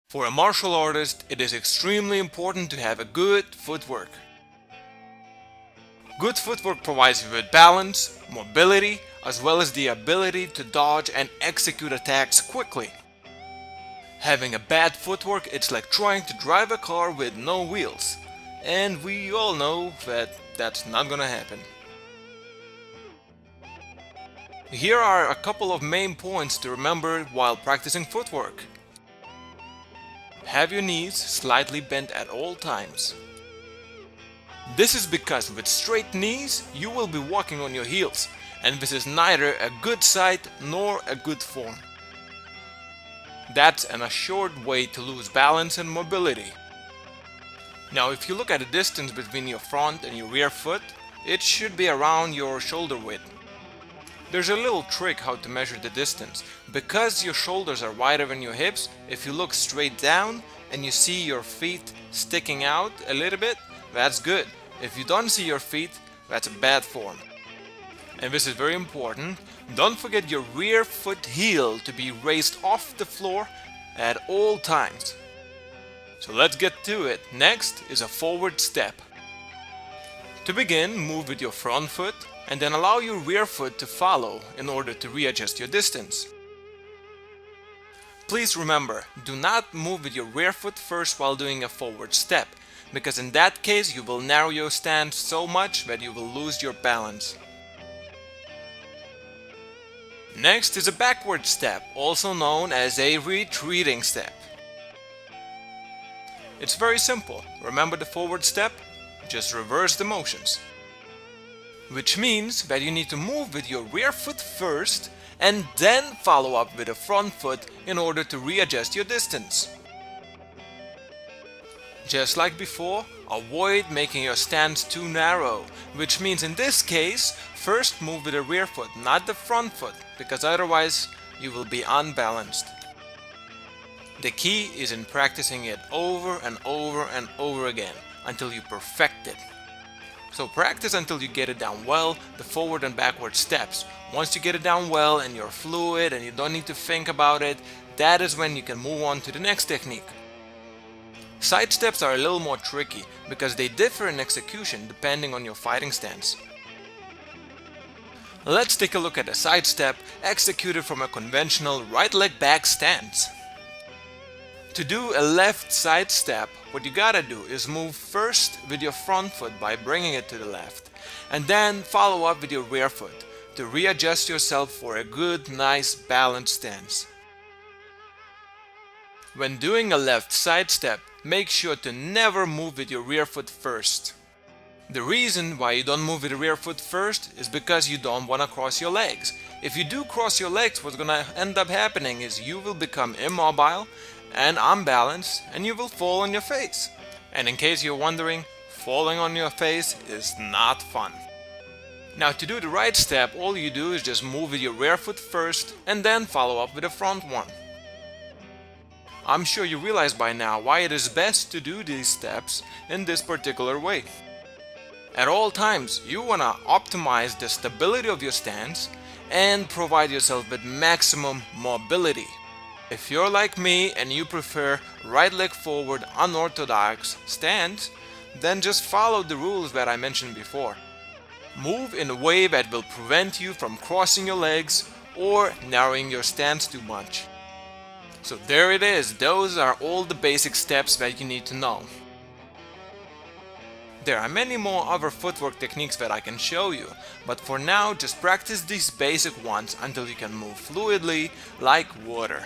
For a martial artist, it is extremely important to have a good footwork. Good footwork provides you with balance, mobility, as well as the ability to dodge and execute attacks quickly. Having a bad footwork, it's like trying to drive a car with no wheels. And we all know that that's not gonna happen. Here are a couple of main points to remember while practicing footwork. Have your knees slightly bent at all times. This is because with straight knees, you will be walking on your heels, and this is neither a good sight nor a good form. That's an assured way to lose balance and mobility. Now, if you look at the distance between your front and your rear foot, it should be around your shoulder width. There's a little trick how to measure the distance. Because your shoulders are wider than your hips, if you look straight down and you see your feet sticking out a little bit, that's good. If you don't see your feet, that's a bad form. And this is very important, don't forget your rear foot heel to be raised off the floor at all times. So let's get to it. Next is a forward step. To begin, move with your front foot and then allow your rear foot to follow in order to readjust your distance. Please remember, do not move with your rear foot first while doing a forward step, because in that case you will narrow your stance so much that you will lose your balance. Next is a backward step, also known as a retreating step. It's very simple. Remember the forward step? Just reverse the motions. Which means that you need to move with your rear foot first and then follow up with the front foot in order to readjust your distance. Just like before, avoid making your stance too narrow, which means in this case, first move with the rear foot, not the front foot, because otherwise you will be unbalanced. The key is in practicing it over and over and over again until you perfect it. So practice until you get it down well, the forward and backward steps. Once you get it down well and you're fluid and you don't need to think about it, that is when you can move on to the next technique. Side steps are a little more tricky because they differ in execution depending on your fighting stance. Let's take a look at a side step executed from a conventional right leg back stance. To do a left side step, what you gotta do is move first with your front foot by bringing it to the left, and then follow up with your rear foot to readjust yourself for a good, nice, balanced stance. When doing a left side step, make sure to never move with your rear foot first. The reason why you don't move with the rear foot first is because you don't want to cross your legs. If you do cross your legs, what's gonna end up happening is you will become immobile and unbalanced and you will fall on your face. And in case you're wondering, falling on your face is not fun. Now to do the right step, all you do is just move with your rear foot first and then follow up with the front one. I'm sure you realize by now why it is best to do these steps in this particular way. At all times, you want to optimize the stability of your stance and provide yourself with maximum mobility. If you're like me and you prefer right leg forward unorthodox stance, then just follow the rules that I mentioned before. Move in a way that will prevent you from crossing your legs or narrowing your stance too much. So there it is, those are all the basic steps that you need to know. There are many more other footwork techniques that I can show you, but for now just practice these basic ones until you can move fluidly like water.